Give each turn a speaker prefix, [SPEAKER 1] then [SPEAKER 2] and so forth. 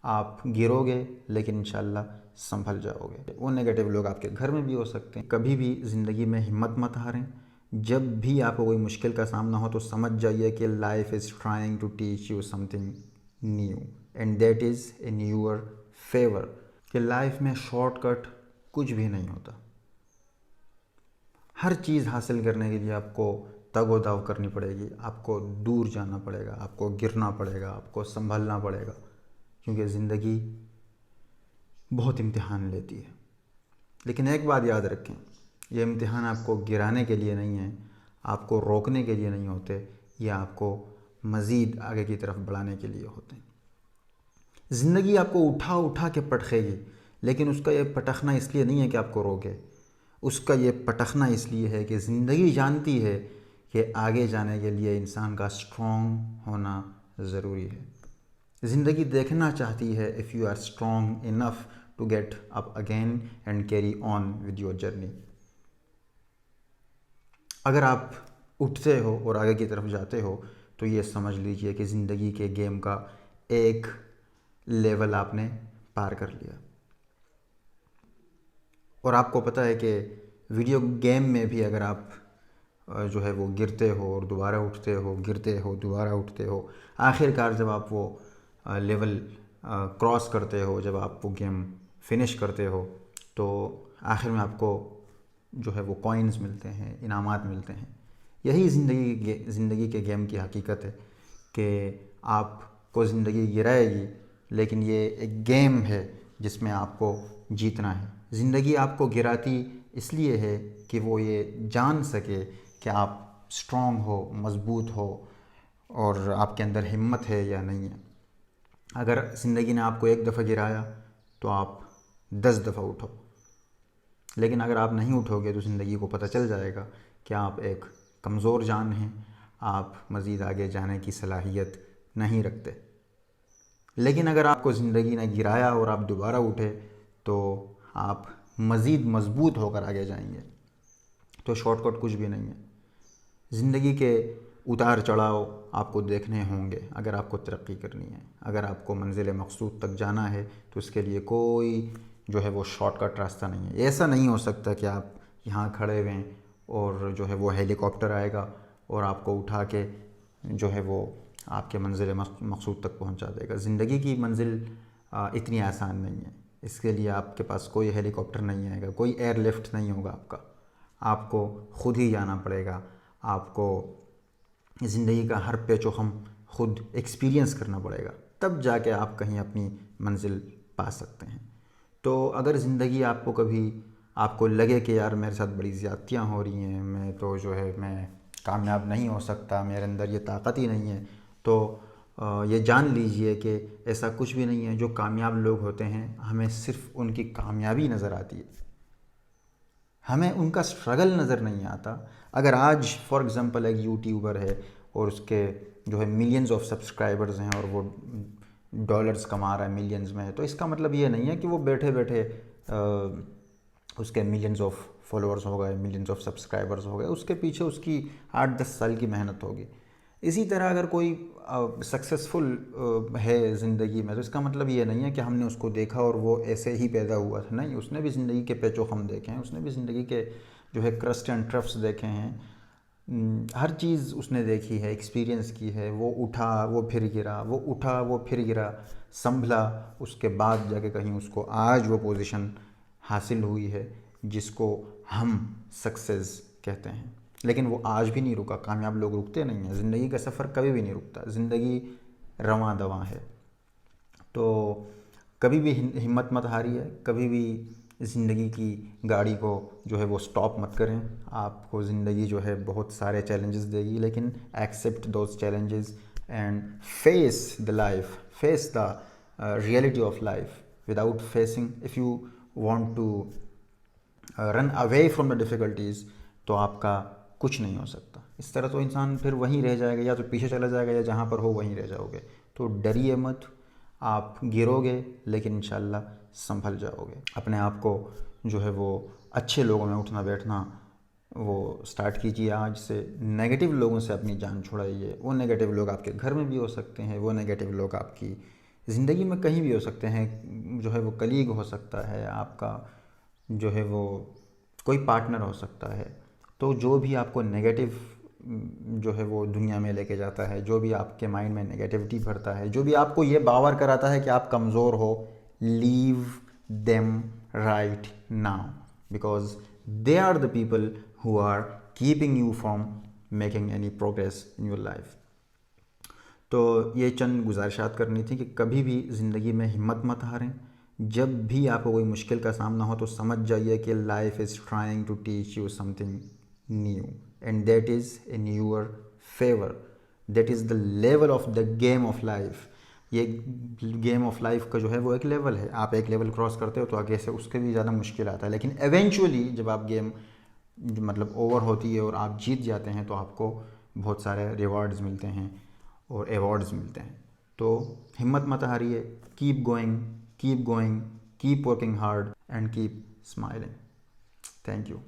[SPEAKER 1] आप गिरोगे लेकिन इंशाल्लाह संभल जाओगे। वो नेगेटिव लोग आपके घर में भी हो सकते हैं। कभी भी ज़िंदगी में हिम्मत मत हारें। जब भी आपको कोई मुश्किल का सामना हो तो समझ जाइए कि life is trying to teach you something new and that is in your favour. कि लाइफ में शॉर्टकट कुछ भी नहीं होता। हर चीज़ हासिल करने के लिए आपको तगोदाव करनी पड़ेगी, आपको दूर जाना पड़ेगा, आपको गिरना पड़ेगा, आपको संभलना पड़ेगा, क्योंकि ज़िंदगी बहुत इम्तिहान लेती है। लेकिन एक बात याद रखें, ये इम्तिहान आपको गिराने के लिए नहीं है, आपको रोकने के लिए नहीं होते, ये आपको मज़ीद आगे की तरफ बढ़ाने के लिए होते हैं। ज़िंदगी आपको उठा उठा के पटखेगी, लेकिन उसका ये पटखना इसलिए नहीं है कि आपको रोके, उसका ये पटखना इसलिए है कि ज़िंदगी जानती है कि आगे जाने के लिए इंसान का स्ट्रॉन्ग होना ज़रूरी है। ज़िंदगी देखना चाहती है if you are strong enough to get up again and carry on with your journey. अगर आप उठते हो और आगे की तरफ जाते हो तो ये समझ लीजिए कि ज़िंदगी के गेम का एक लेवल आपने पार कर लिया। और आपको पता है कि वीडियो गेम में भी अगर आप जो है वो गिरते हो और दोबारा उठते हो, गिरते हो दोबारा उठते हो, आखिरकार जब आप वो लेवल क्रॉस करते हो, जब आप वो गेम फिनिश करते हो, तो आखिर में आपको जो है वो कॉइन्स मिलते हैं, इनामात मिलते हैं। यही ज़िंदगी के गेम की हकीकत है कि आपको ज़िंदगी गिराएगी, लेकिन ये एक गेम है जिसमें आपको जीतना है। ज़िंदगी आपको गिराती इसलिए है कि वो ये जान सके कि आप स्ट्रॉन्ग हो, मज़बूत हो और आपके अंदर हिम्मत है या नहीं है। अगर ज़िंदगी ने आपको एक दफ़ा गिराया तो आप 10 दफ़ा उठो, लेकिन अगर आप नहीं उठोगे तो ज़िंदगी को पता चल जाएगा कि आप एक कमज़ोर जान हैं, आप मज़ीद आगे जाने की सलाहियत नहीं रखते। लेकिन अगर आपको ज़िंदगी ने गिराया और आप दोबारा उठे तो आप मज़ीद मज़बूत होकर आगे जाएंगे। तो शॉर्टकट कुछ भी नहीं है। ज़िंदगी के उतार चढ़ाव आपको देखने होंगे अगर आपको तरक्की करनी है। अगर आपको मंजिल मकसूद तक जाना है तो उसके लिए कोई जो है वो शॉर्टकट रास्ता नहीं है। ऐसा नहीं हो सकता कि आप यहाँ खड़े हुए और जो है वो हेलीकॉप्टर आएगा और आपको उठा के जो है वो आपके मंजिल मकसूद तक पहुँचा देगा। ज़िंदगी की मंजिल इतनी आसान नहीं है। इसके लिए आपके पास कोई हेलीकॉप्टर नहीं आएगा, कोई एयरलिफ्ट नहीं होगा आपको खुद ही जाना पड़ेगा। आपको ज़िंदगी का हर पेचो-खम खुद एक्सपीरियंस करना पड़ेगा, तब जाके आप कहीं अपनी मंजिल पा सकते हैं। तो अगर ज़िंदगी आपको कभी आपको लगे कि यार मेरे साथ बड़ी ज़्यादतियाँ हो रही हैं, मैं तो जो है मैं कामयाब नहीं हो सकता, मेरे अंदर ये ताकत ही नहीं है, तो ये जान लीजिए कि ऐसा कुछ भी नहीं है। जो कामयाब लोग होते हैं हमें सिर्फ उनकी कामयाबी नज़र आती है, हमें उनका स्ट्रगल नज़र नहीं आता। अगर आज फॉर एग्ज़ाम्पल एक यूट्यूबर है और उसके जो है मिलियंस ऑफ सब्सक्राइबर्स हैं और वो डॉलर्स कमा रहा है मिलियंस में, तो इसका मतलब ये नहीं है कि वो बैठे बैठे उसके मिलियंस ऑफ फॉलोअर्स हो गए, मिलियंस ऑफ सब्सक्राइबर्स हो गए। उसके पीछे उसकी 8-10 साल की मेहनत होगी। इसी तरह अगर कोई सक्सेसफुल है ज़िंदगी में तो इसका मतलब ये नहीं है कि हमने उसको देखा और वो ऐसे ही पैदा हुआ था। नहीं, उसने भी ज़िंदगी के पेचो-खम देखे हैं, उसने भी ज़िंदगी के जो है क्रस्ट एंड ट्रफ्स देखे हैं। हर चीज़ उसने देखी है, एक्सपीरियंस की है। वो उठा, वो फिर गिरा, वो उठा, वो फिर गिरा, संभला, उसके बाद जाके कहीं उसको आज वो पोजीशन हासिल हुई है जिसको हम सक्सेस कहते हैं। लेकिन वो आज भी नहीं रुका। कामयाब लोग रुकते नहीं हैं। ज़िंदगी का सफ़र कभी भी नहीं रुकता। ज़िंदगी रवां दवां है। तो कभी भी हिम्मत मत हारिए, कभी भी ज़िंदगी की गाड़ी को जो है वो स्टॉप मत करें। आपको ज़िंदगी जो है बहुत सारे चैलेंजेस देगी, लेकिन accept those challenges and face the life, face the reality of life without facing. If you want to run away from the difficulties तो आपका कुछ नहीं हो सकता। इस तरह तो इंसान फिर वहीं रह जाएगा, या तो पीछे चला जाएगा या जहाँ पर हो वहीं रह जाओगे। तो डरिए मत, आप गिरोगे लेकिन इंशाल्लाह संभल जाओगे। अपने आप को जो है वो अच्छे लोगों में उठना बैठना वो स्टार्ट कीजिए आज से। नेगेटिव लोगों से अपनी जान छुड़ाइए। वो नेगेटिव लोग आपके घर में भी हो सकते हैं, वो नेगेटिव लोग आपकी ज़िंदगी में कहीं भी हो सकते हैं, जो है वो कलीग हो सकता है आपका, जो है वो कोई पार्टनर हो सकता है। तो जो भी आपको नेगेटिव जो है वो दुनिया में लेके जाता है, जो भी आपके माइंड में नेगेटिविटी भरता है, जो भी आपको ये बावर कराता है कि आप कमज़ोर हो, leave them right now, because they are the people who are keeping you from making any progress in your life. तो ये चंद गुजारिशात करनी थी कि कभी भी ज़िंदगी में हिम्मत मत हारें। जब भी आपको कोई मुश्किल का सामना हो तो समझ जाइए कि life is trying to teach you something new, and that is in your favour. That is the level of the game of life. ये गेम ऑफ लाइफ का जो है वो एक लेवल है। आप एक लेवल क्रॉस करते हो तो आगे से उसके भी ज़्यादा मुश्किल आता है, लेकिन एवेंचुअली जब आप गेम मतलब ओवर होती है और आप जीत जाते हैं तो आपको बहुत सारे रिवॉर्ड्स मिलते हैं और अवार्ड्स मिलते हैं। तो हिम्मत मत हारिए, keep going, keep going, keep working hard and keep smiling. Thank you.